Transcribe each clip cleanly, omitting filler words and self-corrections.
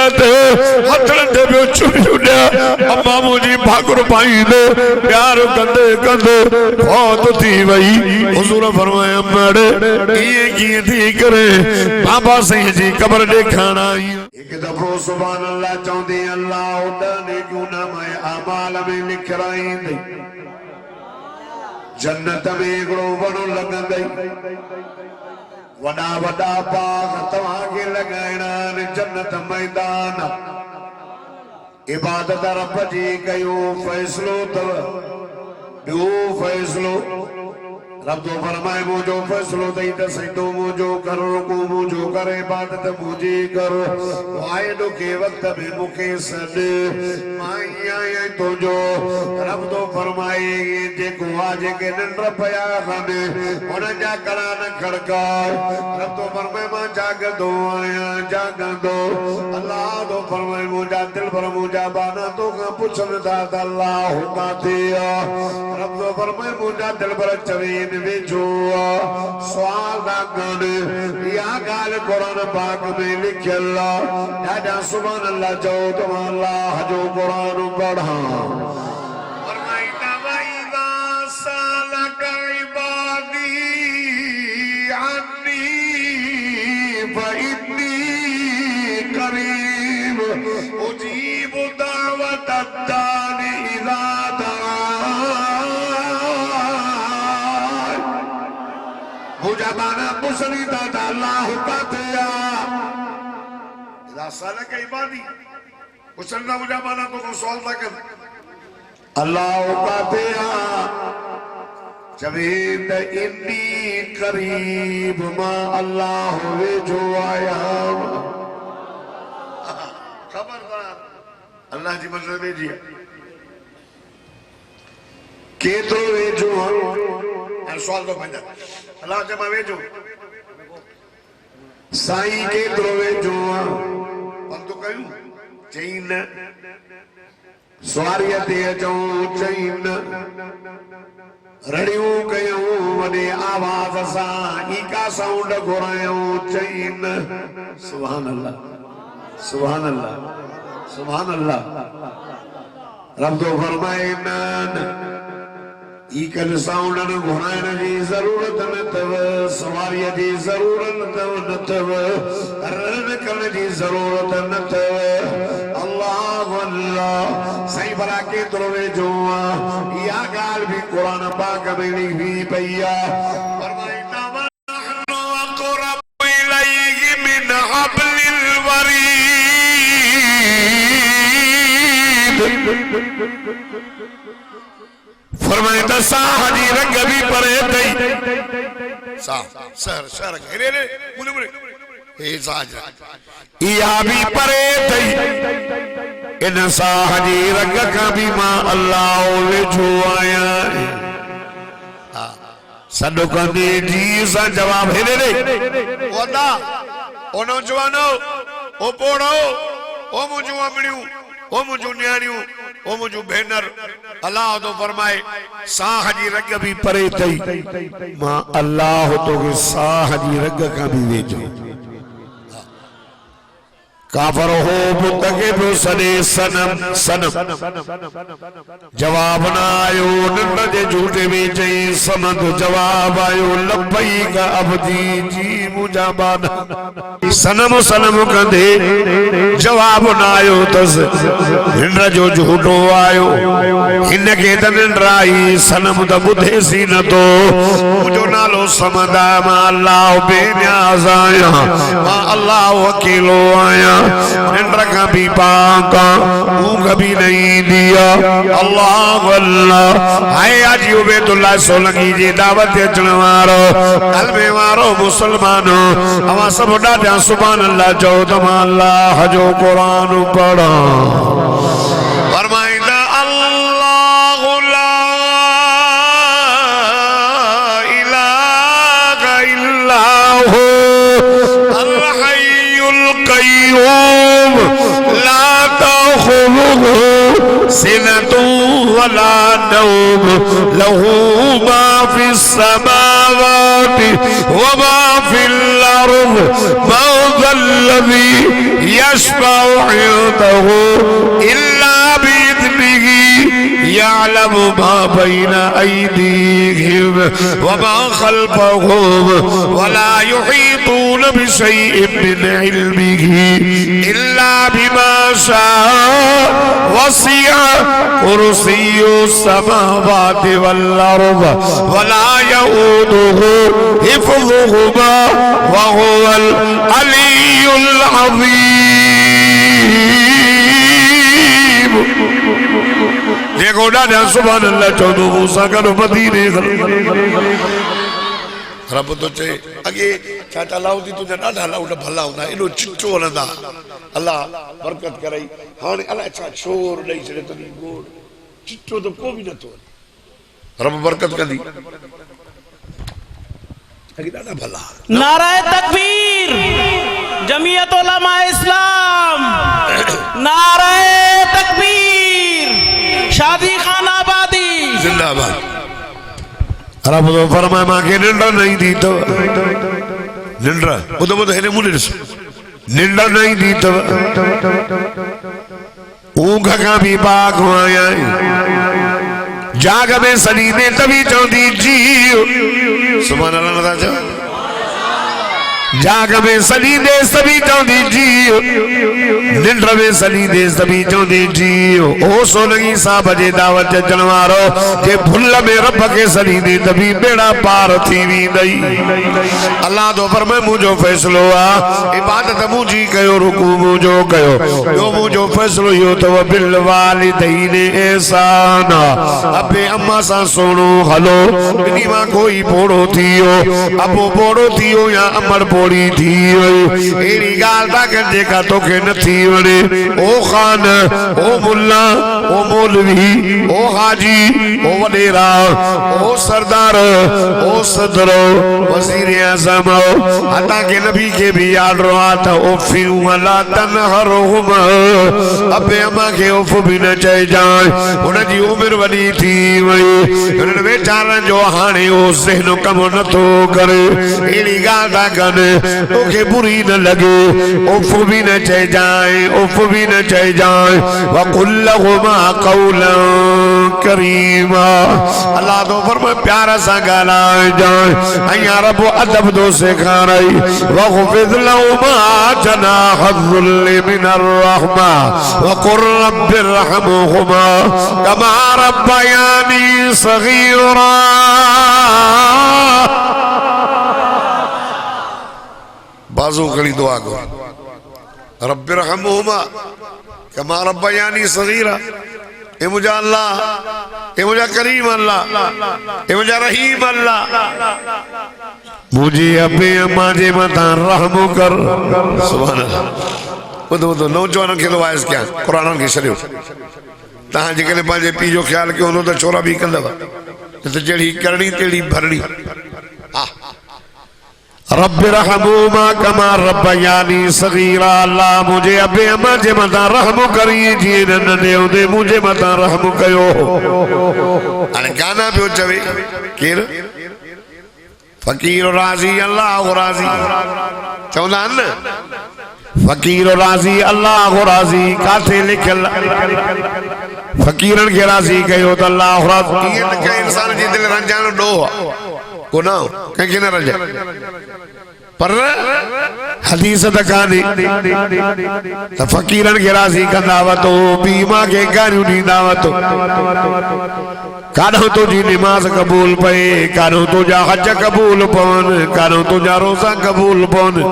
लते हथ लते पे चुप चुड़िया अम्मा मुझी भागुर पाई दे प्यार कंदे कंदे बहुत थी वही हुजूर फरमाया मड़े ये थी करे बाबा सिंह जी कब्र देखना एक दफो सुभान अल्लाह चाहते अल्लाह उड़ने क्यों ना मैं अमाल में लिख रही थी जन्नत में एकड़ो वड़ो लगंदई वडा वडा बाग तव्हांखे लगाइणा जन्नत मैदान इबादत रब जी कयो फैसलो तव ॿियो फैसलो रब तो फरमाए मुझो फैसलो तई त सजदो मुझो कर रुकू मुझो कर इबादत मुझी कर वाइदो के वक्त में मुखे सद माई आया तुझो रब तो फरमाए जेको आज के नंद्र पया हने उन जा कड़ा न खड़का रब तो फरमाए मां जागदो आया जागदो अल्लाह तो फरमाए मुझा दिल पर मुझा बाना तो का पुछन था अल्लाह हुका थिया रब तो फरमाए मुझा दिल पर चवे जो सवाल ना कर या गाल कुरान पाक में लिखल दादा सुभान अल्लाह जो तुम अल्लाह जो कुरान पढ़ा फरमाइता वइदा सलक इबादी अन्नी फइन्नी करीब उजीब दावत दानी इज़ा मुजाबाना मुसली दादा अल्लाह कातिया इदा सलक इबादी मुसलना मुजाबाना तो को सवाल था कर अल्लाह कातिया जबीद इन्नी करीब मा अल्लाह वे जो आया खबरदार अल्लाह जी मदद में जी के तो वे जो सवाल तो पंजा अल्लाह जमा वेजो साईं के द्रोवे जो बंदो कयूं चईन स्वारिय ते अचूं चईन रड़ियूं कयूं वॾे आवाज़ सां ईका साउंड घुरायूं चईन सुभान अल्लाह सुभान अल्लाह सुभान अल्लाह रब तो फरमाए न ईकल साउंड घुराइण जी जरूरत न तव सवारी जी जरूरत न तव रन करण जी जरूरत न तव अल्लाह अल्लाह सही भला के तुरवे जो या गाल भी कुरान पाक में लिखी पईया फरमाइता वनहनु अक़रबु इलैहि मिन हब्लिल वरीद फरमाए तो साह जी रंग भी परे थई साह शहर शहर रे रे मुने मुने ए साज या भी परे थई इन साह जी रंग का भी मां अल्लाह वे जो आया सदो कंदी जी सा जवाब हे रे ओदा ओ नौजवानो ओ पोड़ो ओ मुजो अमड़ियो ओ मुजो न्याणियो ओ मुझो भेनर अल्लाह तो फरमाए साह जी रग भी परे थई मां अल्लाह तो के साह जी रग का भी वेझो काफर हो मुतके पे सने सनम सनम जवाब ना आयो निंद जे झूठे में चई समद जवाब आयो लब्बई का अब्दी जी मुजाबाना सनम सनम कंदे जवाब ना आयो तस निंद जो झूठो आयो इनके त निंद आई सनम त बुधे सी न तो मुझो नालो समदा मां अल्लाह बेनियाज़ आया मां अल्लाह अकेलो आया निंद्र का भी पाका ऊँग भी नहीं दिया अल्लाह अल्लाह आए आज उबैदुल्लाह सोलंकी जी दावत अचण वारो कलमे वारो मुसलमानो अवा सब ॾाढा सुभान अल्लाह चओ त मां अल्लाह जो कुरान पढ़ा फरमाईंदा अल्लाहु ला इलाहा इल्ला हू अल हय्युल क़य्यूम ला तख़ुज़ुहु सिनतुन वला नौम लहू मा फिस समावाति व मा फिल अर्ज़ मन ज़ल्लज़ी यशफउ इंदहु इल्ला बिइज़्निही यअलमु मा बैना अयदीहिम व मा खल्फहुम व ला युहीतून बिशैइन मिन इल्मिही इल्ला बिमा शाअ वसिअ कुर्सियुस समावाति वल अर्द व ला यऊदुहु हिफ्ज़ुहुमा व हुवल अलियुल अज़ीम। देखो डाढा सुभान अल्लाह चौदो मूसा करो मदीने रब तो चे अगे चाचा लाउदी तुझे डाढा लाउड भला हुंदा एडो चिट्टो हलंदा अल्लाह बरकत करई हाणे अल्लाह छा छोर ॾेई छॾे तनी गोड़ चिट्टो तो को भी न तो रब बरकत कंदी अगे डाढा भला। नाराए तकबीर जमीयत उलमा इस्लाम, नाराए तकबीर शादी खाना आबादी जिंदाबाद। रब तो फरमाए मां के निंड नहीं दी तो निंड बुध बुध हेने मुंडे निंड नहीं दी तो ऊंघ का भी बाग आया जाग में सनी ने तभी चौंदी जी सुभान अल्लाह नदा जा जाग में सनी दे सभी चौंदी जी निंड में सनी दे सभी चौंदी जी ओ सोलगी सा बजे दावत जनवारो के भुल में रब के सनी दे तभी बेड़ा पार थी वी नहीं अल्लाह तो फरमाए मुझो फैसलो आ इबादत मुझी कयो रुकू मुझो कयो जो मुझो फैसलो यो तो बिल वालिदैन एहसान अबे अम्मा सा सोनो हलो इनी मां कोई पोड़ो थियो अबो पोड़ो थियो या अमर पोड़ी थी एड़ी गाल ता कर जेका तोखे न थी वणे ओ खान ओ मुल्ला ओ मौलवी ओ हाजी ओ वडेरा ओ सरदार ओ सदर वजीर आजम अता के नबी के भी याद रहा था ओ फिर वला तनहरुम अबे अम्मा के उफ भी न चई जाए उन जी उम्र वडी थी वई उन बेचारन जो हाने ओ सहन कम न तो करे एड़ी गाल ता कने तोखे बुरी न लगे उफ भी न चई जाए उफ भी न चई जाए वकुल लहुमा कौलन करीमा अल्लाह तो फरमाए प्यारा सा गालाए जाए अया रब अदब दो सिखाई वखफिद लहुमा जनाह ज़ुल्ल मिनर रहमा वकुर रब्बिरहमहुमा कमा रब्बयानी सगीरा। बाजू खड़ी दुआ को रब्बिरहमहुमा कमा रब्बयानी सगीरा। ए मुझा अल्लाह ए मुझा करीम अल्लाह ए मुझा रहीम अल्लाह मुझे अबे अम्मा जे मता रहम कर। सुभान अल्लाह। वो नौजवान के वाइस क्या कुरान के छॾियो तहां जेकॾहिं पंहिंजे पीउ जो ख्याल कयो हूंदो त छोरा बि कंदव त जहिड़ी करणी तहिड़ी भरणी। रब्बिरहमुमा कमा रब्बयानी सगीरा। अल्लाह मुझे अबे अम्मा जे मता रहम करी जीअं नंढे हूंदे मुझे मता रहम कयो। हाणे गाना पियो चवे केरु फकीर राज़ी अल्लाह राज़ी चवंदा आहिनि न फकीर राज़ी अल्लाह राज़ी काथे लिखियल फकीरनि खे राज़ी कयो त अल्लाह राज़ी। ईअं न कंहिं इंसान जी दिलि रंजाइण ॾोह को न कंहिंखे न रंजाए पर हदीस त कान्हे त फकीरनि खे राज़ी कंदा वतो बीमा खे गारियूं ॾींदा वतो काॾों तुंहिंजी निमाज़ क़बूल पए काॾों तुंहिंजा हज क़बूल पवनि काॾों तुंहिंजा रोज़ा क़बूल पवनि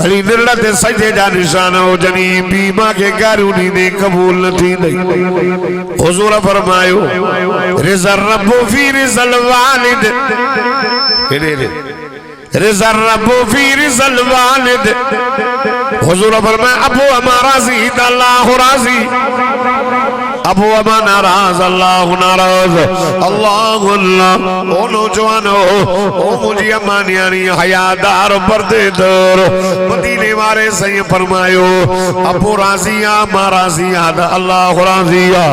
भली निरड़ ते सजे जा निशान हुजनि बीमा खे गारियूं ॾींदे क़बूल न थींदई। हुज़ूर फरमायो रिज़ा रब्बु फी रिज़ल वालिद रिज़ा रब्बु फी रिज़ल वालिद। हुज़ूर फरमाया अबू अम्मा राज़ी त अल्लाह राज़ी अबू अमा नाराज अल्लाह नाराज अल्लाह अल्लाह ओ नौजवानो ओ मुझी अम्मा न्याणी हयादार पर्देदार मदीने वाले सही फरमायो अबू राजिया मा राजिया अल्लाह राजिया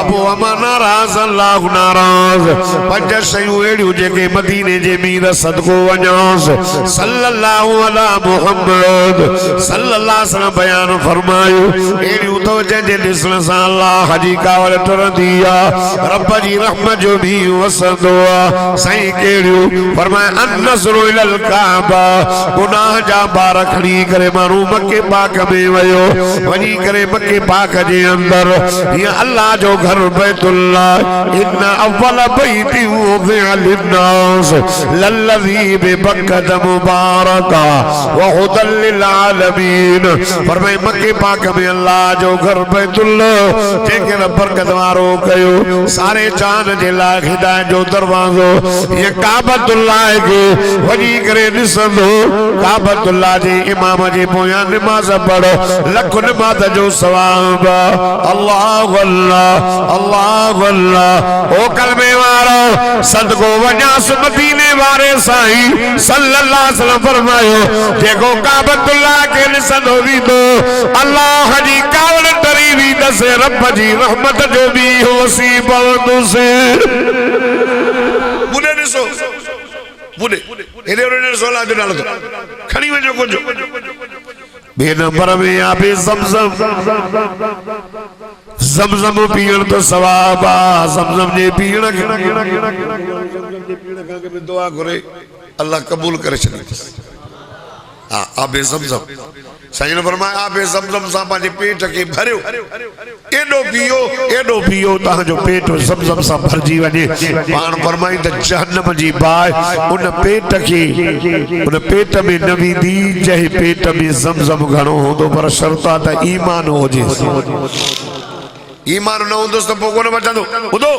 अबू अमा नाराज अल्लाह नाराज पंज शयूं एड़ियूं जेके मदीने जे मीर सदको वञास सल्लल्लाहु अला मुहम्मद सल्लल्लाहु अलैहि वसल्लम बयान फरमायो एड़ियूं तो जंहिंजे ॾिसण सां अल्लाह जी कावड़ टरंदी आहे रब जी रहमत जो भी वसंदो आहे साईं कहिड़ियूं फरमाए अनसरु इलल काबा गुनाह जा बार खणी करे माण्हू मके पाक में वियो वञी करे मके पाक जे अंदर ये अल्लाह जो घर बैतुल्लाह इन अव्वल बैति वुदिअ लिन्नास लल्लज़ी बिबक्कत मुबारका व हुदल लिल आलमीन फरमाए मके पाक में अल्लाह जो घर बैतुल्लाह जेके बरकत वारो कयो सारे चांद जे लाइ हिदायत जो दरवाज़ो ये काबतुल्लाह के वञी करे ॾिसंदो काबतुल्लाह जे इमाम जे पोयां निमाज़ पढ़ो लख निमाज़ जो सवाब अल्लाह अल्लाह अल्लाह अल्लाह ओ कलमे वारो सदको वञास मदीने वारे साईं सल्लल्लाहु अलैहि वसल्लम फरमायो जेको काबतुल्लाह के ॾिसंदो वींदो अल्लाह जी कावड़ तरी वींदसि रब जी रहमत जो भी होसी पवंदुसि बुने ॾिसो बुने हेॾे होॾे सोला जो नालो खणी वञो कुझु बे नंबर में आबे ज़मज़म ज़मज़म पीअण तो सवाब आहे ज़मज़म जे पीअण खे दुआ घुरे अल्लाह कबूल करे छॾे हां आबे ज़मज़म साईं फरमाया आबे ज़मज़म सां पंहिंजे पेट खे भरियो एडो पियो तव्हांजो पेट ज़मज़म सां भरजी वञे पाण फरमाई त जहन्नम जी बाहि उन पेट में न वेंदी जंहिं पेट में ज़मज़म घणो हूंदो पर शर्त आहे त ईमान हुजे ईमान न हूंदुसि त पोइ कोन बचंदो ॿुधो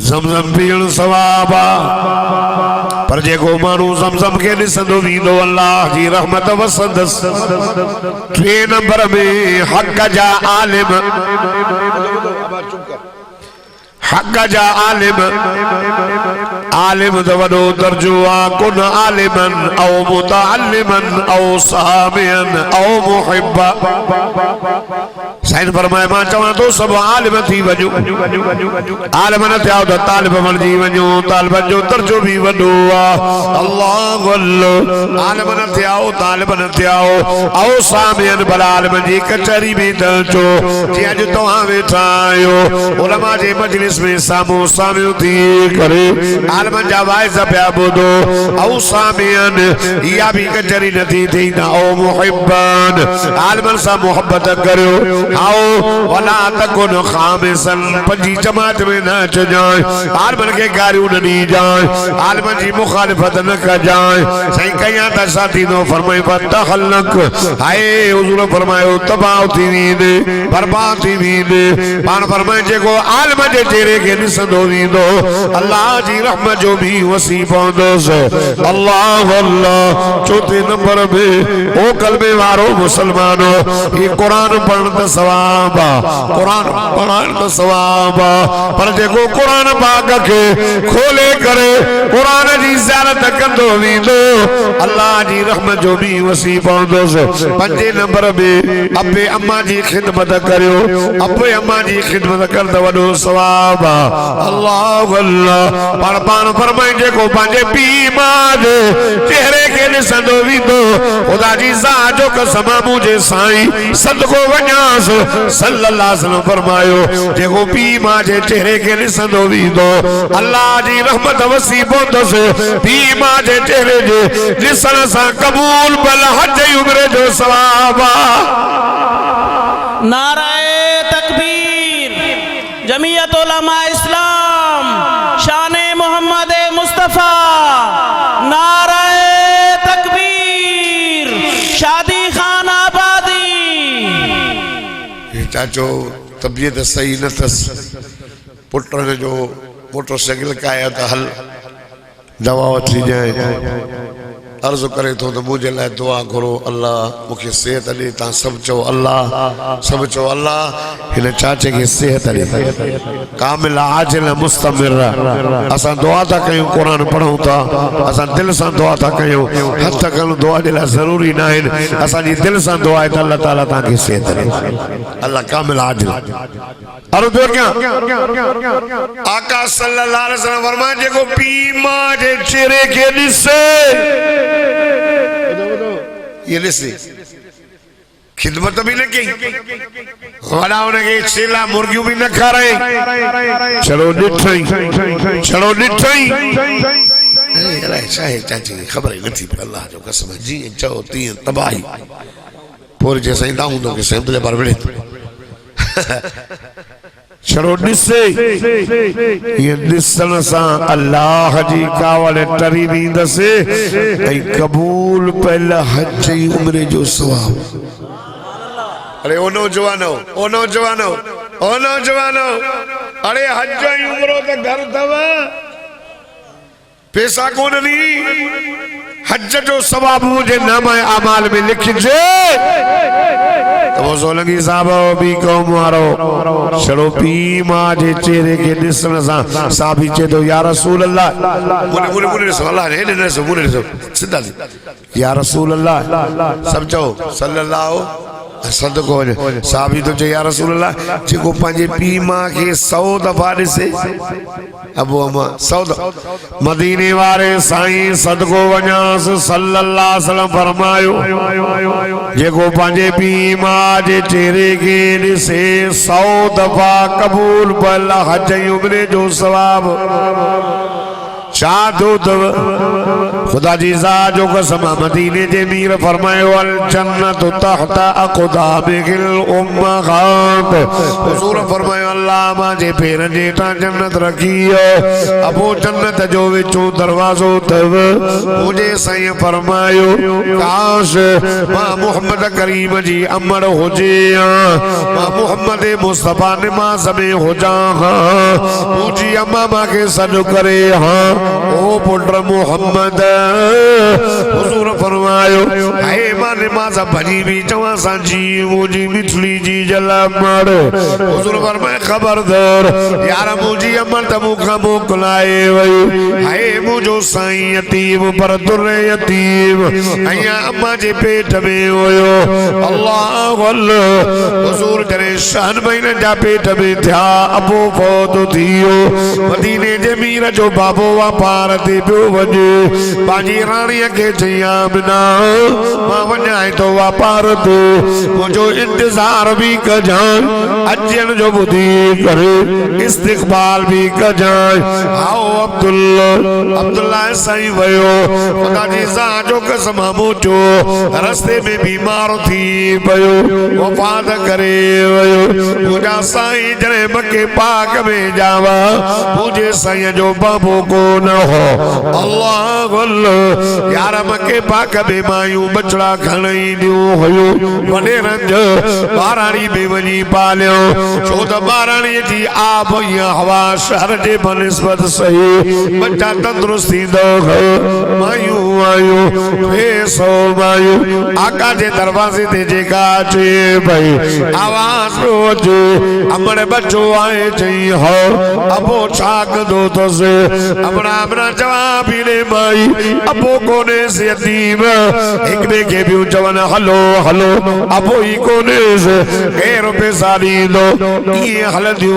ज़मज़म पीअण सवाब आहे पर जेको माण्हू ज़मज़म खे ॾिसंदो वेंदो अल्लाह जी रहमत वसंदसि टे नंबर में हक़ जा आलिम हक़ जा आलिम तो वॾो दर्जो आहे कुन आलिमन औ मुतअल्लिमन औ सामिअन औ मुहिब्बा साईं फरमाए मां चवां थो सभु आलिम थी वञो आलिम न थिया त तालिब बणिजी वञो तालिबन जो दर्जो बि वॾो आहे अल्लाह अल्लाह आलिम न थिया तालिब न थिया औ सामिअन भला आलिमन जी कचहरी में त अचो जीअं अॼु तव्हां वेठा आहियो उलमा जे मजलिस में साम्हूं साम्हूं थी करे आलिमन जा वाइज़ पिया ॿुधो औ सामिअन इहा बि कचहरी नथी थी न औ मुहिब्बन आलिमन सां मुहबत करियो आओ वला तकुन खामिसन पंजी जमात में न अचजाए आलिमन के गारियूं न ॾीजाए आलिमन जी मुखालिफत न कजाए साईं कयां त साथी नो फरमाए फतहलक हाय हुजूर फरमायो तबाह थी वेंदे बर्बाद थी वेंदे पाण फरमाए जेको आलिम जे चेहरे खे ॾिसंदो वेंदो अल्लाह जी रहमत जो भी वसी पवंदुसि अल्लाह अल्लाह चौथे नंबर में ओ कलमे वारो मुसलमानो ये कुरान पढ़ण त सवाब कुरान पढ़ण त सवाब पर जेको कुरान पाक के खोले करे कुरान जी ज़ियारत कंदो वेंदो अल्लाह जी रहमत जो भी वसी पवंदुसि पंजे नंबर में अबे अम्मा जी खिदमत करियो अबे अम्मा जी खिदमत कर त वॾो सवाब अल्लाह अल्लाह पाण फरमाए जेको पंहिंजे पीउ मां जे चेहरे खे ॾिसंदो वेंदो ख़ुदा जी ज़ात जो कसम मुंहिंजे साईं सदको वञास सल्लल्लाहु अलैहि वसल्लम फरमायो जेको पीउ मां जे चेहरे खे ॾिसंदो वेंदो अल्लाह जी रहमत वसी पवंदुसि पीउ मां जे चेहरे जे ॾिसण सां क़बूल बल हज उम्र जो सवाब नाराए तकबीर जमीयत उलमा इस्लाम शाने मोहम्मद मुस्तफा नाराए तकबीर शादी खान आबादी चाचो तबियत सही न थस पुट जो मोटरसाइकिल काया त हल दवा वठी जाए अर्ज करे तो मुझे लाए दुआ करो अल्लाह मुझे सेहत दे ता सब चो अल्लाह सब चो अल्लाह इन चाचे की सेहत दे कामिल आजिल मुस्तमिर असा दुआ ता कयूं कुरान पढ़ूं ता असा दिल से दुआ ता कयूं हथ कल दुआ दिला जरूरी ना है असा जी दिल से दुआ है अल्लाह ताला ता की सेहत दे अल्लाह कामिल आजिल अर्ज क्या आका सल्लल्लाहु अलैहि वसल्लम फरमाए जेको पी मां जे चेहरे के दिसे ये लिसी खिदमत भी न की वड़ा उनके चेला मुर्गियों भी न खा रहे चलो निठई अरे चाहे चाची खबर ही नहीं पर अल्लाह जो कसम जी चो ती तबाही पूरे जैसे ही दाऊं तो के सेम तुझे पर बड़े चलो निसे ये निसन सा अल्लाह जी कावल टरी दी दसे ऐ कबूल पहला हज ही उम्र जो सवाब अरे ओ नौजवानो अरे हज ही उम्रो तो घर दवा पैसा कौन नहीं हज जो सवाब मुझे नामा अमाल में लिखिजे तो वो सोलंगी साहब भी कौम मारो चलो पी मां जे चेहरे के दिसन सा साबी चे तो या रसूल अल्लाह मुने अल्लाह ने सीधा या रसूल अल्लाह सब चो सल्लल्लाहु सदको साबी तो या रसूल अल्लाह जेको पंहिंजे पी मां के 100 दफा दिसे अबू अमा 100 मदीने वारे साईं सदको वञास सल्लल्लाहु अलैहि वसल्लम फरमायो जेको पंहिंजे पी मां जे चेहरे के दिसे 100 दफा कबूल पल हज उम्र जो सवाब चादो दव खुदा जी जा जो कसम मदीने जे मीर फरमायो अल जन्नत तहता अक़दामिल उम्महात हुजूर फरमायो अल्लाह मां जे पैर जेटा जन्नत रखी अबो जन्नत जो विचो दरवाजो तव मुझे साईं फरमायो काश मां मोहम्मद करीम जी अमर होजे मां मोहम्मद मुस्तफा ने मां समे हो जा मुझी अम्मा मां के सद करे हां ओ पुत्र मोहम्मद हुजूर फरमायो हाय माने मासा भजी भी चवा सांजी मुजी मिठली जी जला मड़ हुजूर फरमाए खबरदार यार मुजी अमर तमु का मोकलाए वई हाय मुजो साईं यतीम पर दुर यतीम अया अम्मा जे पेट में होयो अल्लाह अल्लाह हुजूर करे शान महीने जा पेट में था अबो फौत थियो मदीने जे मीर जो बाबो पार ते पियो वञे पंहिंजी राणीअ खे चई आमिना मां वञाए थो वापार ते मुंहिंजो इंतज़ार बि कजांइ अचण जो ॿुधी करे इस्तक़बाल बि कजांइ आओ अब्दुल्ला साईं वियो ख़ुदा जी ज़ात जो कसम मुंहिंजो रस्ते में बीमार थी पियो वफ़ात करे वियो मुंहिंजा साईं जॾहिं मके पाक में जावा मुंहिंजे साईं जो बाबो को न हो अल्लाह अल्लाह यार मके पाक में मायूं बचड़ा खणी ॾियो हुयो वॾे रंज ॿाराणी में वञी पालियो छो त ॿाराणीअ जी आब या हवा शहर जे बनिस्बत सही बच्चा तंदुरुस्त थींदो मायूं आयूं पैसो मायूं आका जे दरवाजे ते जेका अचे भई आवाज़ अचे अमड़ बच्चो आए चई हो अबो छा कंदो अथसि अपना जवाब ही ने माई अबो कोने से यतीम एक बे के भी जवान हलो हलो अबो ही कोने से गैर पे सारी दो ये हल दियो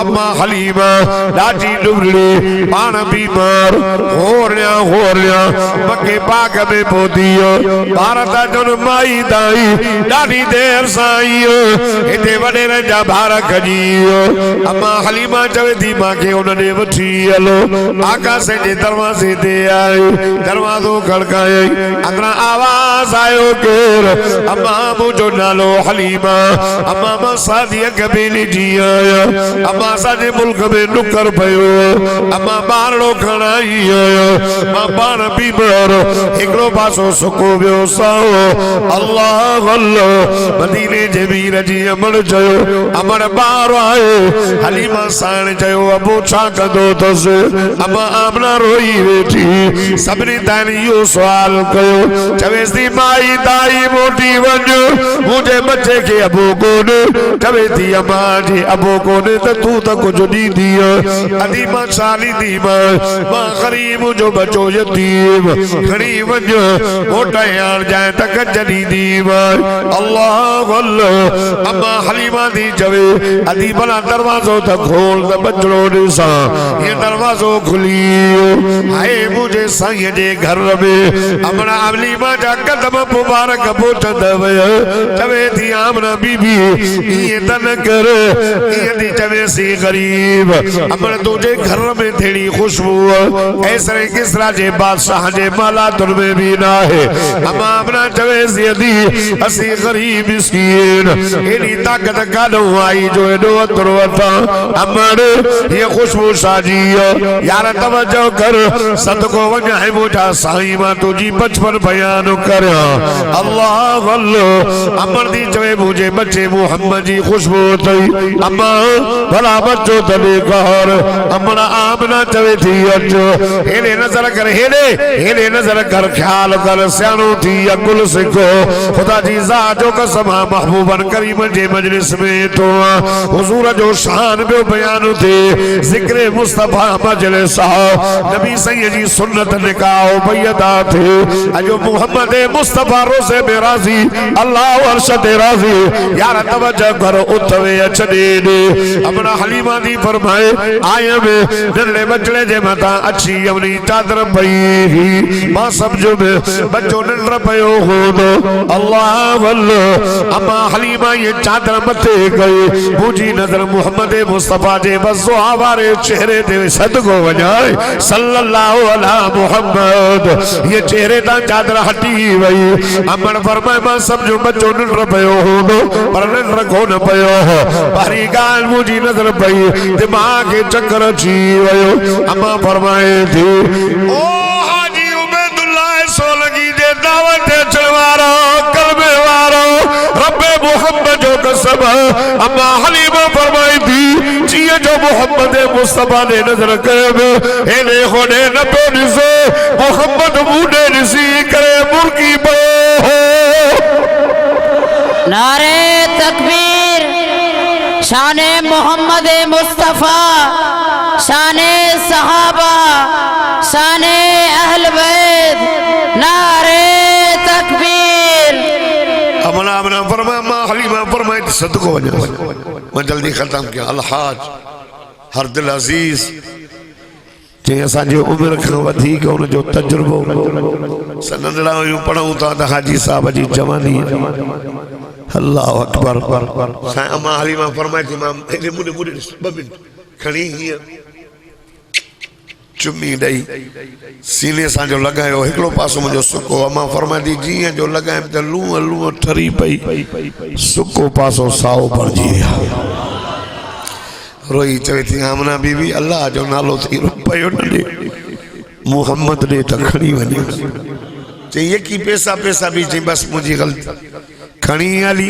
अम्मा हलीमा दादी डुबली पान बीमार हो रहा मके पाक में पोदियो भारत जन माई दाई दादी देर साई इते वडे रजा भार खजियो अम्मा हलीमा चवे थी मां के उन्होंने वठी हलो आका से जे दरवाजे ते आई दरवाजो खड़काए अंदरा आवाज आयो केर अम्मा मुझो नालो हलीमा अम्मा मां सादिया कबीली जी आया अम्मा साजे मुल्क में नुकर भयो अम्मा बारड़ो खणाई आया मां पान बीमार एकड़ो पासो सुको बियो साओ अल्लाह अल्लाह मदीने जे वीर जी अमर जयो अमर बार आयो हलीमा साण जयो अबो छा कंदो तस अम्मा आमना रोई वेठी सबने तानी यो सवाल कयो चवेस दी माई दाई मोटी वञ मुझे बच्चे के अबो कोन चवे थी अम्मा जे अबो कोन त तू त कुछ दी अदी मां साली दी मां गरीब जो बचो यतीम खड़ी वञ मोटा यार जाए त कजनी दी अल्लाह अल्लाह अम्मा हलीमा दी चवे अदी भला दरवाजो त खोल त बचड़ो ॾिसां ये दरवाजो खुलियो हाय मुझे साईं जे घर में अमना हलीमा जा कदम मुबारक पहुचंदव चवे थी आमना बीबी ये तन कर ये दी चवे सी गरीब अमन तुझे घर में थेड़ी खुशबू ऐसे किसरा जे बादशाह जे मालातुर में भी ना है अम्मा अपना चवे सी अदी असी गरीब मिस्कीन एडी ताकत काडो आई जो एडो अतरो अता अमर ये खुशबू साजी यार तवज्जो कर सदको वञ है मुझा साईं मां तुझी बचपन बयान कर अल्लाह अल्लाह अमर दी चवे मुझे बच्चे मोहम्मद जी खुशबू थई अम्मा भला बच्चो तने कहर अमना आमना चवे थी अचो हेले नजर कर हेले नजर कर ख्याल कर सियाणो थी अकुल सिखो खुदा जी ज़ात जो कसम महबूबन करीम जे मजलिस में तो हुजूर जो शान बयो बयान थे जिक्र मुस्तफा मजलिस नबी सैयद जी सुन्नत निकाह बैदा थे अजो मोहम्मद मुस्तफा रोज़े में राजी अल्लाह अर्शद राजी यार तवज्जो कर उठवे अचने दे अपना हलीमा दी फरमाए आया में नन्हे बचड़े जे मता अच्छी अपनी चादर पई मां समझो में बच्चो नंढ पयो हो दो अल्लाह अल्लाह अम्मा हलीमा ये चादर मथे गई मुझी नजर मोहम्मद मुस्तफा जे बसो हमारे चेहरे ते सदको वजाए सल्लल्लाहु अलैहि मुहम्मद ये चेहरे ता चादर हटी वई अमन फरमाए मां समझो बच्चो नंढ पयो हो दो पर नंढ कोन पयो भारी गाल मुझी नजर पई दिमाग के चक्कर अची वयो अम्मा फरमाए थी ओ हाजी उबैदुल्लाह सोलगी जे दावत चलवारो कलमे वारो रब्बे मोहम्मद जो कसम अम्मा हलीमा फरमाई थी जिए जो मोहम्मद मुस्तफा ने नजर कयो एने होने न पे से मोहम्मद मुंडे निसी करे मुर्गी बो नारे तकबीर शाने मोहम्मद मुस्तफा शाने सहाबा शाने अहल बैत नारे तकबीर अमना अमना फरमा मां हलीमा फरमाई सदको वजह मैं जल्दी खत्म किया अलहाज हर दिल अजीज जे असा जो उम्र खां वधीक उन जो तजुर्बो सनंदड़ा पढ़ूं था त हाजी साहब जी जवानी अल्लाह अकबर सा अम्मा हलीमा फरमाई थी मां हेले मुडे मुडे बबिन खणी हिय चुम्मी दई सीने सा जो लगायो एकड़ो पासो मुझो सुको अम्मा फरमाई थी जी जो लगाए त लूं लूं ठरी पई सुको पासो साओ भरजी विया रोई चवे थी आमना बीबी अल्लाह जो नालो थी रुपयो न दे मोहम्मद ने त खणी वञी चाहिए कि पैसा पैसा भी चाहिए बस मुझी गलती खणी अली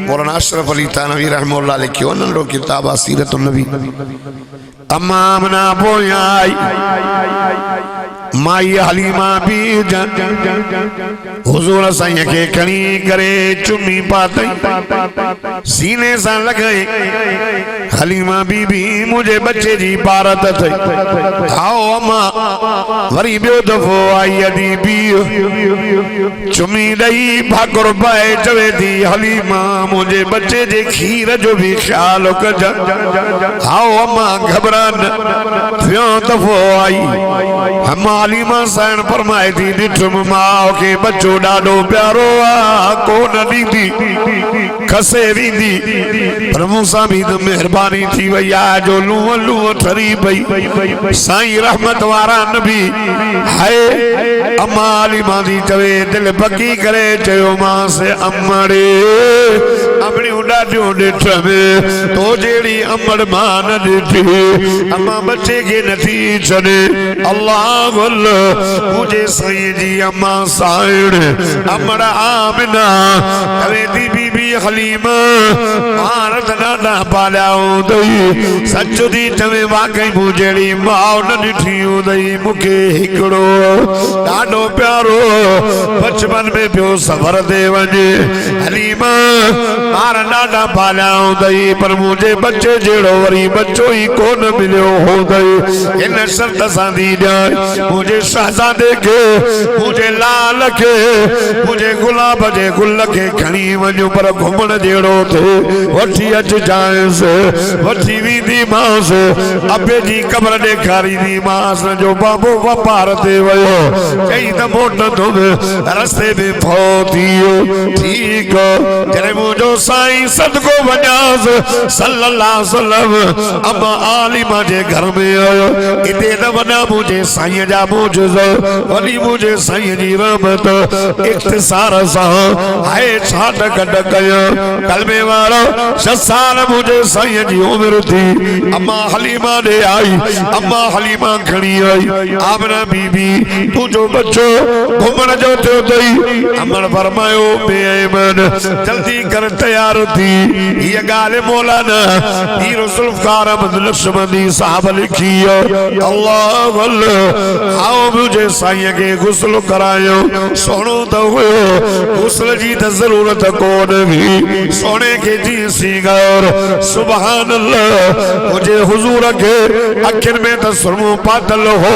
मौलाना अशरफ अली थानवी रहमतुल्लाह लिखियो नंढो किताब आहे सीरतुन नबी अम्मा आमना पोयां आई माई हलीमा भी हुजूर साईं के खणी करे चुम्मी पातई सीने से लगाए हलीमा बीबी मुझे बच्चे जी भारत थई आओ अम्मा वरी बियो दफो आई अदी बी चुम्मी दई भाकुर पाए चवे थी हलीमा मुझे बच्चे जे खीर जो भी ख्याल कज आओ अम्मा घबरान थियो दफो आई अम्मा हालिमा साइन फरमाए थी निठम माओ के बच्चो डाडो प्यारो आ को न दी खसे वींदी पर मूसा भी तो मेहरबानी थी वई आ जो लूह लूह ठरी पई साईं रहमत वारा नबी हाय अम्मा हालिमा दी चवे दिल पकी करे चयो मां से अम्मड़े अपनी उडाडियो डिठ में तो जेड़ी अम्मड़ मां न डिठी अम्मा बच्चे के नथी छने अल्लाह मुझे साईं जी अम्मा साइण अमड़ा आमिना कवे दी बीबी हलीमा भारत नाना पालियाऊं दई सच दी चवे वाकई मुझेड़ी माओ न ॾिठी दई मुखे हिकड़ो ॾाढो प्यारो बचपन में पियो सफर दे वञे हलीमा ॿार ॾाढा पालियाऊं दई पर मुझे बच्चे जहिड़ो वरी बच्चो ही कोन मिलियो हो दई इन शर्त सां दी ॼाण मुझे शहजादे के मुझे लाल के मुझे गुलाब जे गुल के खणी वञो पर घुमण जहिड़ो थे वठी अच जाएस वठी वेंदी मांस अबे जी कब्र ॾेखारींदी मांस जो बाबो वापार ते वियो चई त मोटंदो रस्ते में फौतियो ठीक जॾहिं मुंहिंजो साईं सदको वञास सल्लल्लाहु अलैहि वसल्लम अम्मा आलिमा जे घर में आयो इते न वञा मुझे साईं जा मोजज़ो वली मुझे साईं जी रहमत इख्तिसार सां हाय छा कड कयो कलमे वारो 6 साल मुझे साईं जी उम्र थी अम्मा हलीमा ने आई अम्मा हलीमा खणी आई आमना बीबी तुझो बच्चो घुमण जो थियो तई अमर फरमायो बेईमान जल्दी कर तैयार थी ये गाले मौलाना पीर जुल्फकार अहमद लक्ष्मणी साहब लिखी अल्लाह अल्लाह आओ मुझे साईं के गुस्ल करायो सोनो तो हुयो गुस्ल जी तो जरूरत कोन भी सोने के जी सिंगार सुभान अल्लाह मुझे हुजूर के अखिर में तो सुरमो पातल हो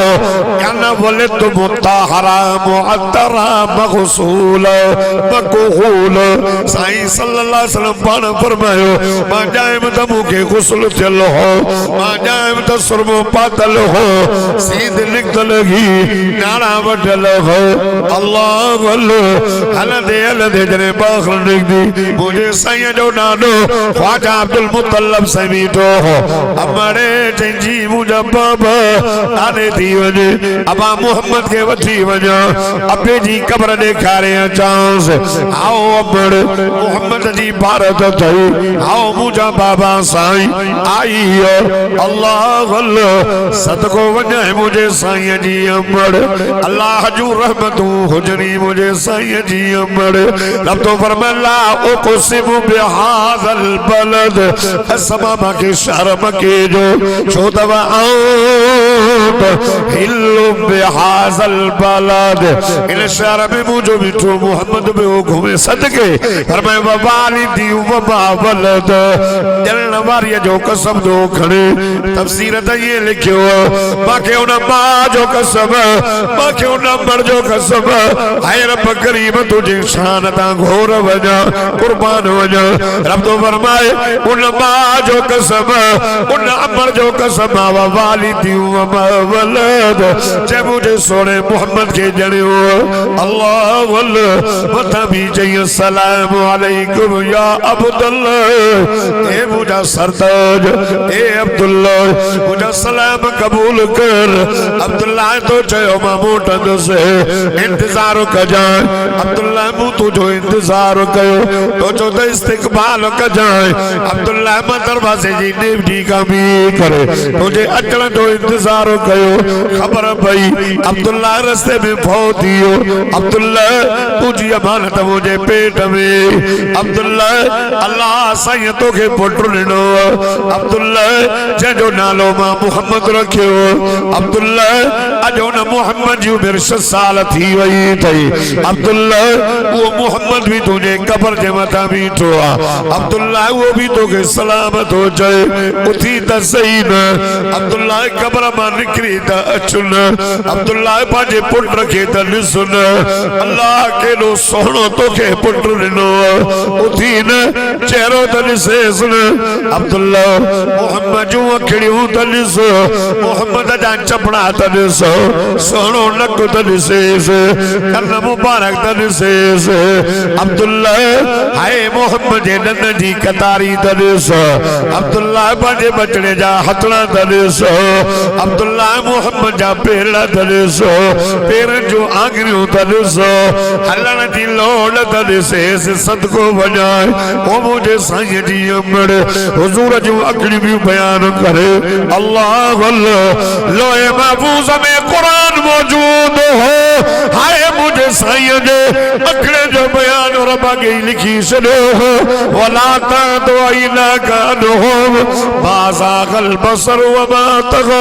या न बोले तो मुताहरा मुअत्तरा मगसूल मकहूल साईं सल्लल्लाहु अलैहि वसल्लम पान फरमायो मां जायम त मुके गुस्ल थियल हो मां जायम त सुरमो पातल हो सीध निकल लगी नारा वटल हो अल्लाह अल्लाह हलदे जने बाखल निकदी मुझे साईं जो नानो ख्वाजा अब्दुल मुतल्लब से बीठो हो अमरे चंजी मुझा बाबा आने थी वने अबा मोहम्मद के वठी वना अबे जी कब्र देखारे चांस आओ अमर मोहम्मद जी भारत थई आओ मुझा बाबा साईं आई अल्लाह अल्लाह सदको वने मुझे साईं जी अमर अल्लाह जू रहमतू हुजरी मुझे साईं जी अमर रब तो फरमाया ओ कुसिमु बिहाज़ल बलद असमा के शर्म के जो छोदवा हिल्लु बिहाज़ल बलद इन शहर में मुझो बिठो मोहम्मद में वो घूमे सदके फरमाया वालिदी व वलद जलन वारी जो कसम जो खड़े तफसीर त ये लिखियो बाके उन मां जो कसम बाके उन मर जो कसम हाय रब करीम तुझे शान ता घोर वजा कुर्बान वजा रब तो फरमाए उन मां जो कसम उन अमर जो कसम व वालिदी व वलद जे मुझे सोने मोहम्मद के जणियो अल्लाह अल्लाह मथा भी चाहिए सलाम अलैकुम या अब्दुल्ला ए मुझा सरताज ए अब्दुल्ला मुझा सलाम कबूल कर अब्दुल्ला तो चयो मां मोटंद से इंतजार कजाए अब्दुल्ला मु तुझो इंतजार कयो तो जो तो इस्तकबाल कजाए अब्दुल्ला मां दरवाजे जी नेवडी का भी करे तुझे अचण जो इंतजार कयो खबर भई अब्दुल्ला रास्ते में फौतियो अब्दुल्ला तुझी अमानत मुझे पेट में अब्दुल्ला अल्लाह साईं तो के पुत्र ॾिनो अब्दुल्ला जो नालो मां मोहम्मद रखियो अब्दुल्ला अजो न मोहम्मद जी उम्र 6 साल थी वई थई अब्दुल्ला वो मोहम्मद भी तुझे कब्र जे मथा बीठो आ अब्दुल्ला वो भी तो के सलामत हो जाए उठी त सही न अब्दुल्ला कब्र मां निकरी त अचुन अब्दुल्ला पाजे पुत्र के तन सुन अल्लाह के लो सोनो तो के पुत्र नो उठी न चेहरो तन से सुन अब्दुल्ला मोहम्मद जो अखड़ियों तन सो मोहम्मद जा चपड़ा तन सो सोनो नक तन से कन्न मुबारक तन से अब्दुल्ला हाय मोहम्मद नन जी कतारी तन सो अब्दुल्ला बड़े बचड़े जा हथड़ा तन सो अब्दुल्ला मोहम्मद जा पेड़ा तन सो पेरन जो आंगरियों तन सो हलन जी लोड़ तन से सदको वजाए ओ मुझे साईं जी अमर हुजूर जो अकड़ी भी बयान करे अल्लाह अल्लाह लोहे महफूज में कुरान मौजूद हो हाय मुझे साईं जे अकड़े जो बयान रबा के लिखी सदो हो वला ता तो आईना कानो बाज़ागल बसर व मा तगा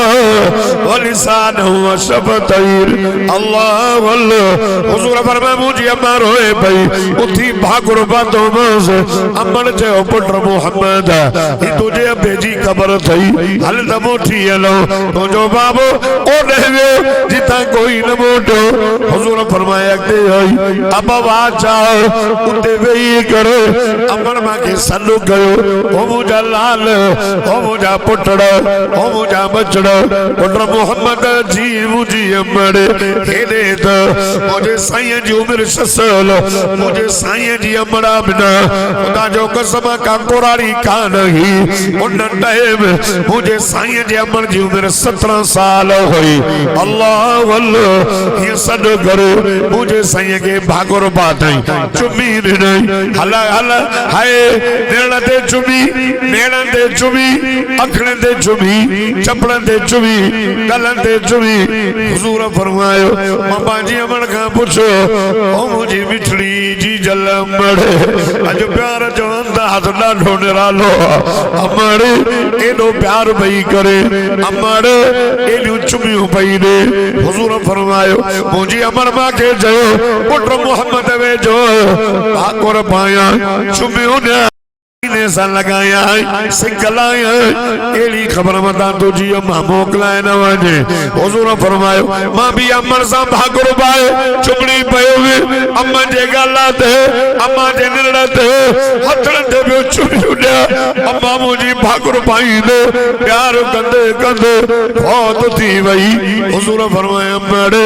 व लिसानहु शफतैर अल्लाह अल्लाह हुजूर फरमाए मुझे अमर होए भाई उठी भागुर बातों में अमर जे पुत्र मोहम्मद ये तुझे भेजी खबर थई हल त मोठी लो तो जो बाबो ओ देवे जिता कोई न मोटो हुजूर फरमाया के आई अब वाचा उते वेई करे अमर मा के सनु गयो ओ मुजा लाल ओ मुजा पुत्र ओ मुजा बचड़ा पुत्र मोहम्मद जी मुझी अमर हे दे तो मुझे साईं जी उम्र ससल मुझे साईं जी अमरा बिना खुदा जो कसम का कुरारी का नहीं उन टाइम मुझे साईं जी अमर जी उम्र 17 साल हुई अल्लाह अल्लाह ये सद करे मुझे साईं के भागुर बाधाई चुमी नहीं हला हला हाय नेड़ा दे चुमी नेड़ा दे चुमी अखड़े दे चुमी चपड़न दे चुमी गलन दे चुमी हुजूर फरमायो बाबा जी अमर का पूछो ओ मुझे मिठड़ी जी जल मड़े अज प्यार जवान हाथ ना ढोने रालो अमर एडो प्यार भई करे अमर एडो चुमियो भई दे हुजूर फरमायो मुझे अमर मां के जो पुत्र मोहम्मद वे जो भाकुर पाया चुमियो ने ने सा लगाया सिकलाया एड़ी खबर मता तुझी अम्मा मोकलाए न वने हुजूर फरमायो मां भी अमर सा भागुर पाए चुमड़ी पयो अम्मा जे गाला ते अम्मा जे निरड़ा ते हथड़ ते बियो चुमियो अम्मा मुझी भागुर पाई दे प्यार कंदे कंदे बहुत थी वई हुजूर फरमाया अमर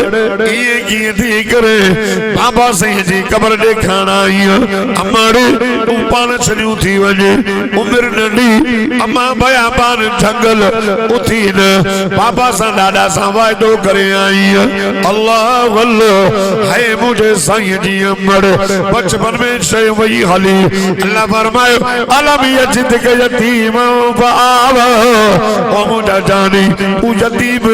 ये की थी करे बाबा सिंह जी कब्र देखण आई अमर तू पान छलियो थी उम्र नंढी अम्मा बयाबान जंगल उथी न बाबा सा डाडा सा वायदो करे आई अल्लाह अल्लाह है मुझे साईं जी अमर बचपन में शय वही हली अल्लाह फरमायो अलम यजिद के यतीम फावा ओ मुझा जानी तू यतीम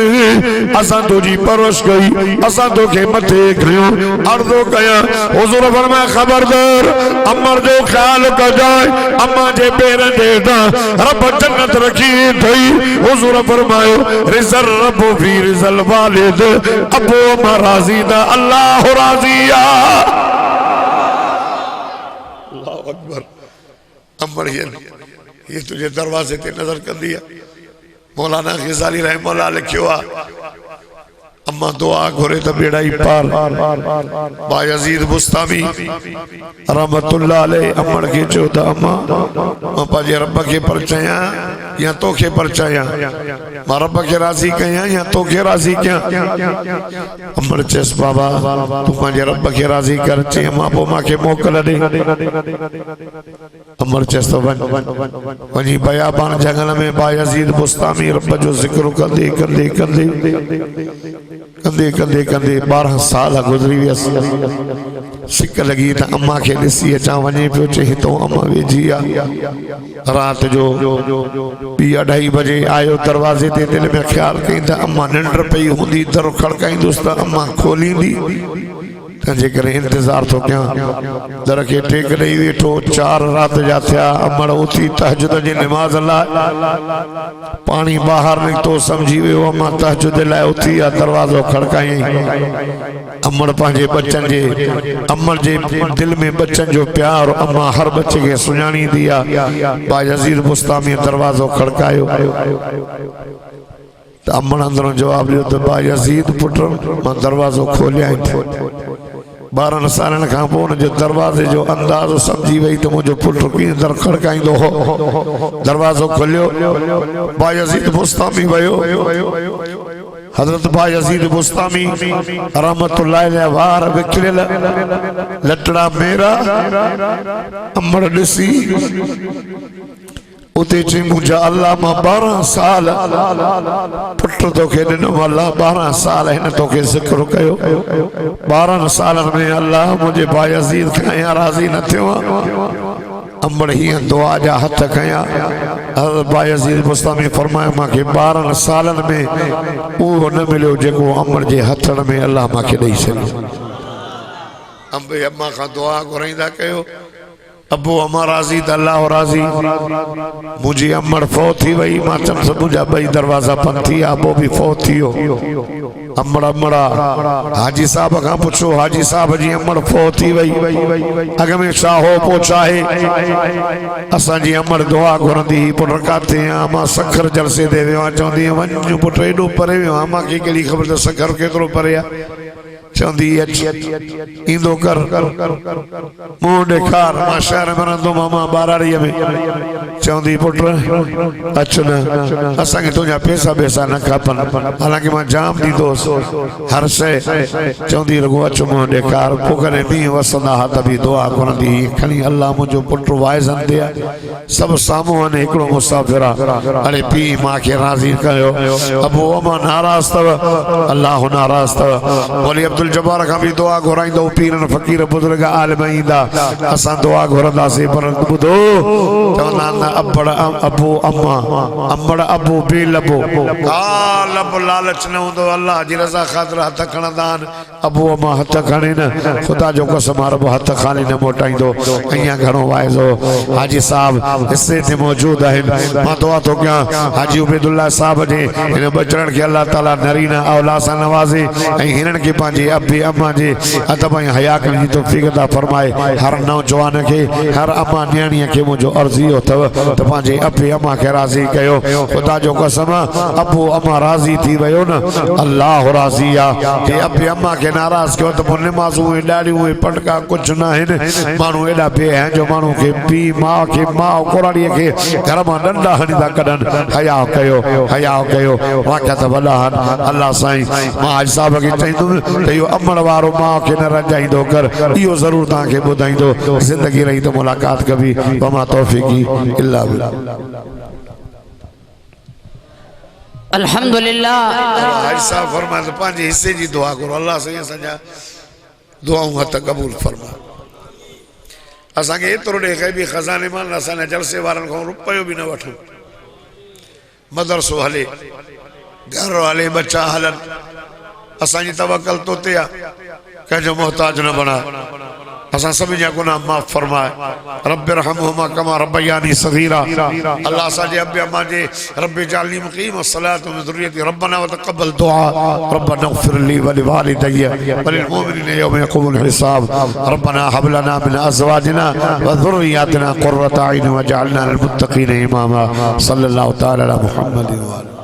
असा तुझी परवरिश कई असा तो के मथे खयो अर्जो कया हुजूर फरमाया खबरदार अमर जो ख्याल कर जाए अम्मा जे पेर देता रब जन्नत रखी थई हुजूर फरमायो रिजल रब फी रिजल वालिद अबो मराजी दा अल्लाह राजिया अल्लाह अकबर अमर ये तुझे दरवाजे ते नजर कर दिया मौलाना ग़ज़ाली रहमतुल्लाह लिखियो अम्मा दुआ घोरे तो बेड़ा ही पार बायजीद बुस्तामी रहमतुल्लाह अलैह अमर के चौथा अम्मा पापा जे रब के परचाया या तो के परचाया मां रब के राजी कया या तो के राजी क्या अमर चेस बाबा तू मांजे रब के राजी कर चे अम्मा पो मां के मोकल दे अमर चेस तो वनी बयाबान जंगल में बायजीद बुस्तामी रब जो जिक्र कर दे कंदे कंदे कंदे 12 साल गुजरी वियसि सिक लगी त अम्मा के ॾिसी अचां वञे पियो चई तो अम्मा वेझी आहे रात जो 2-2:30 बजे आयो दरवाजे ते दिल में ख्याल कई त अम्मा निंड पई हूंदी दर खड़काईंदुसि त अम्मा खोलींदी तंहिंजे करे इंतजार तो क्या दर के टेक ॾेई वेठो 4 रात जा थिया अमर उथी तहज्जुद जी नमाज लाइ पानी बाहर निकतो समझी वियो अम्मा तहज्जुद लाइ उथी आ दरवाजो खड़काई अमर पंहिंजे बच्चन जे अमर जे दिल में बच्चन जो प्यार अम्मा हर बच्चे के सुञाणी दी आ बायजीद बुस्तामी दरवाजो खड़कायो अमन अंदरों जवाब दियो तो बा यजीद पुट मां दरवाज़ो खोलिया 12 सालन खां पोइ उन जो दरवाज़े जो अंदाज़ो समझी वई तो मुंहिंजो पुटु कीअं दर खड़काईंदो हो। दरवाज़ो खोलियो, बा यजीद बुस्तामी वियो। हज़रत बा यजीद बुस्तामी रहमतुल्लाह अलैह वार विकिरियल लटड़ा मेरा अमड़ ॾिसी उते चई मुंहिंजा अल्लाह मां 12 साल पुट तोखे ॾिनो अल्लाह 12 साल हिन तोखे ज़िक्र कयो। 12 सालनि में अल्लाह मुंहिंजे बा यजीद खां राज़ी न थियो। अमड़ हीअं दुआ जा हथ खया। हज़रत बा यजीद बुस्तामी फरमायो मूंखे 12 सालनि में उहो न मिलियो जेको अमड़ जे हथनि में अल्लाह मूंखे ॾेई छॾियो। अंबे अम्मा खां दुआ घुराईंदा कयो अबू अम्मा राज़ी त अल्लाह राज़ी। मुंहिंजी अमड़ फौत थी वई। मां चमस मुंहिंजा 2 दरवाज़ा बंदि थी विया। अबू बि फौत थी वियो। अमड़ा हाजी साहब खां पुछो, हाजी साहब जी अमड़ फौत थी वई। अॻ में छा हो पोइ छाहे? असांजी अमड़ दुआ घुरंदी पुट काथे आ? मां सखर जलसे ते वियो आहियां। चवंदी वञ पुट एॾो परे वियो आहियां। मूंखे कहिड़ी ख़बर त सखर केतिरो परे आहे? चवंदी ईंदो कर मुंहुं ॾेखार। मां शहर में रहंदो मां बाराड़ीअ में। चवंदी पुट अच न, असांखे तुंहिंजा पैसा पैसा न खपनि, हालांकि मां जाम ॾींदोसि हर शइ। चवंदी रुगो अच मुंहुं ॾेखार। पोइ कॾहिं ॾींहं वसंदा हा त बि दुआ घुरंदी खणी अल्लाह मुंहिंजो पुट वाइज़नि ते आहे। सभु साम्हूं वञे हिकिड़ो मुसाफ़िर आहे। अड़े पीउ मूंखे राज़ी कयो। अबू अमा नाराज़ अथव, अल्लाह नाराज़ अथव। मौलवी अब्दुल जब्बार खां बि दुआ घुराईंदो। पीरन फ़कीर बुज़ुर्ग आलिम ईंदा, असां दुआ घुरंदासीं। पर ॿुधो चवंदा न अबड़ अबू अम्मा अमड़ अबू बे लबो का लब लालच न हूंदो। अल्लाह जी रज़ा ख़ातिर हथ खणंदा आहिनि। अबू अम्मा हथ खणे न, ख़ुदा जो कसम रब हथ ख़ाली न मोटाईंदो। ईअं घणो वाइज़ो हाजी साहब हिस्से ते मौजूदु आहिनि। मां दुआ थो कयां हाजी उबैदुल्लाह साहब जे हिन बचड़नि खे अल्लाह ताला नरीना औलाद सां नवाज़े ऐं हिननि खे पंहिंजे अबे अम्मा जे अदब ऐं हया करण जी तौफ़ीक़ अता फरमाए। हर नौजवान खे, हर अम्मा न्याणीअ खे मुंहिंजो अर्ज़ु इहो अथव त पंहिंजे अबे अम्मा खे राज़ी कयो। ख़ुदा जो कसम अबू अम्मा राज़ी थी वियो न, अल्लाह राज़ी आहे। अबे अम्मा खे नाराज़ कयो त पोइ निमाज़ूं ॾाढियूं पटका कुझु न आहिनि। माण्हू एॾा बेहन जो माण्हू खे पीउ माउ खे माउ कुराड़ीअ खे घर मां डंडा हणी था कढनि। हया कयो, हया कयो। वाक़िया त वॾा आहिनि। अल्लाह साईं मां हाजी साहब खे चईंदुमि त इहो अमड़ वारो माउ खे न रजाईंदो कर। इहो ज़रूरु तव्हांखे ॿुधाईंदो। ज़िंदगी रही त मुलाक़ात कबी। वमा तौफ़ीक़ी इल्ला बिल्लाह। अल्हम्दुलिल्लाह। हाजी साहब फरमाए त पंहिंजे हिस्से जी दुआ करो। अल्लाह साईं असांजा दुआऊं हथ क़बूल फरमाए। असांखे एतिरो ॾे के बि ख़ज़ाने मां असांजे जलसे वारनि खां रुपयो बि न वठो। मदरसो हले, घर हले, बच्चा हलनि, असांजी तवक्कल तो ते आहे। कंहिंजो मोहताज न बणा। असां सभिनी जा गुनाह माफ़ फरमाए। रब्बिरहमहुमा कमा रब्बयानी सगीरा। अल्लाह असांजे अबे अम्मा जे रब्बि जालनी मुक़ीम अस्सलात व ज़ुर्रियती रब्बना व तक़ब्बल दुआ रब्बना इग़फिर ली व लिवालिदैया व लिलमुमिनीना यौम यक़ूमुल हिसाब रब्बना हब लना मिन अज़वाजिना व ज़ुर्रिय्यतिना क़ुर्रता अय्युन वजअलना लिल मुत्तक़ीना इमामा। सल्लल्लाहु तआला अला मुहम्मद व